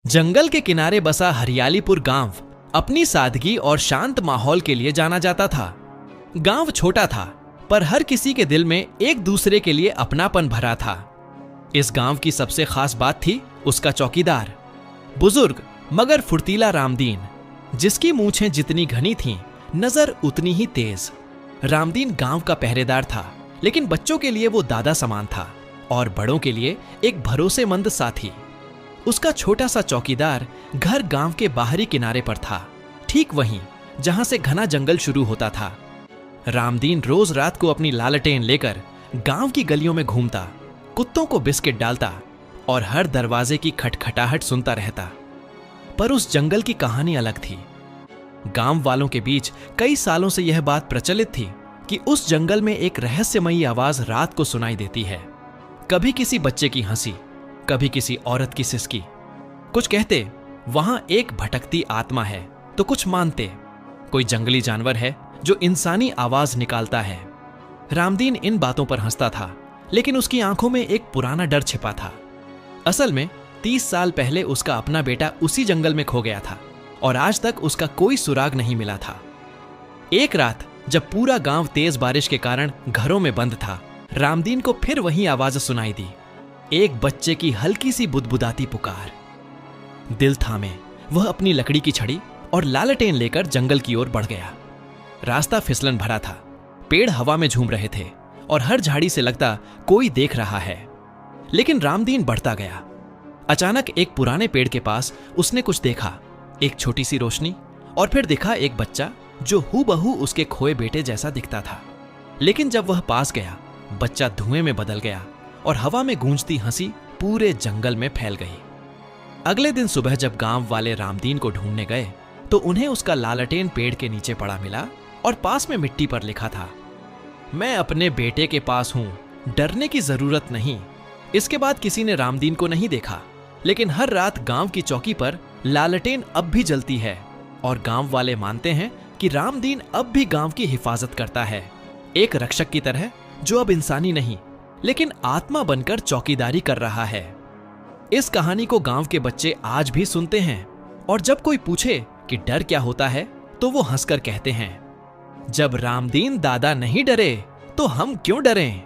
जंगल के किनारे बसा हरियालीपुर गांव अपनी सादगी और शांत माहौल के लिए जाना जाता था। गांव छोटा था, पर हर किसी के दिल में एक दूसरे के लिए अपनापन भरा था। इस गांव की सबसे खास बात थी उसका चौकीदार, बुजुर्ग मगर फुर्तीला रामदीन, जिसकी मूंछें जितनी घनी थीं, नजर उतनी ही तेज। रामदीन गांव का पहरेदार था, लेकिन बच्चों के लिए वो दादा समान था और बड़ों के लिए एक भरोसेमंद साथी। उसका छोटा सा चौकीदार घर गांव के बाहरी किनारे पर था, ठीक वहीं जहां से घना जंगल शुरू होता था। रामदीन रोज रात को अपनी लालटेन लेकर गांव की गलियों में घूमता, कुत्तों को बिस्किट डालता और हर दरवाजे की खटखटाहट सुनता रहता। पर उस जंगल की कहानी अलग थी। गांव वालों के बीच कई सालों से यह बात प्रचलित थी कि उस जंगल में एक रहस्यमयी आवाज रात को सुनाई देती है। कभी किसी बच्चे की हंसी, कभी किसी औरत की सिसकी। कुछ कहते वहां एक भटकती आत्मा है, तो कुछ मानते कोई जंगली जानवर है जो इंसानी आवाज निकालता है। रामदीन इन बातों पर हंसता था, लेकिन उसकी आंखों में एक पुराना डर छिपा था। असल में 30 साल पहले उसका अपना बेटा उसी जंगल में खो गया था और आज तक उसका कोई सुराग नहीं मिला था। एक रात जब पूरा गांव तेज बारिश के कारण घरों में बंद था, रामदीन को फिर वही आवाज सुनाई दी, एक बच्चे की हल्की सी बुदबुदाती पुकार। दिल थामे वह अपनी लकड़ी की छड़ी और लालटेन लेकर जंगल की ओर बढ़ गया। रास्ता फिसलन भरा था, पेड़ हवा में झूम रहे थे और हर झाड़ी से लगता कोई देख रहा है। लेकिन रामदीन बढ़ता गया। अचानक एक पुराने पेड़ के पास उसने कुछ देखा, एक छोटी सी रोशनी, और फिर दिखा एक बच्चा जो हूबहू उसके खोए बेटे जैसा दिखता था। लेकिन जब वह पास गया, बच्चा धुएं में बदल गया और हवा में गूंजती हंसी पूरे जंगल में फैल गई। अगले दिन सुबह जब गांव वाले रामदीन को ढूंढने गए, तो उन्हें उसका लालटेन पेड़ के नीचे पड़ा मिला और पास में मिट्टी पर लिखा था, मैं अपने बेटे के पास हूं, डरने की जरूरत नहीं। इसके बाद किसी ने रामदीन को नहीं देखा, लेकिन हर रात गांव की चौकी पर लालटेन अब भी जलती है और गांव वाले मानते हैं कि रामदीन अब भी गांव की हिफाजत करता है, एक रक्षक की तरह जो अब इंसानी नहीं लेकिन आत्मा बनकर चौकीदारी कर रहा है। इस कहानी को गांव के बच्चे आज भी सुनते हैं और जब कोई पूछे कि डर क्या होता है, तो वो हंसकर कहते हैं, जब रामदीन दादा नहीं डरे तो हम क्यों डरें।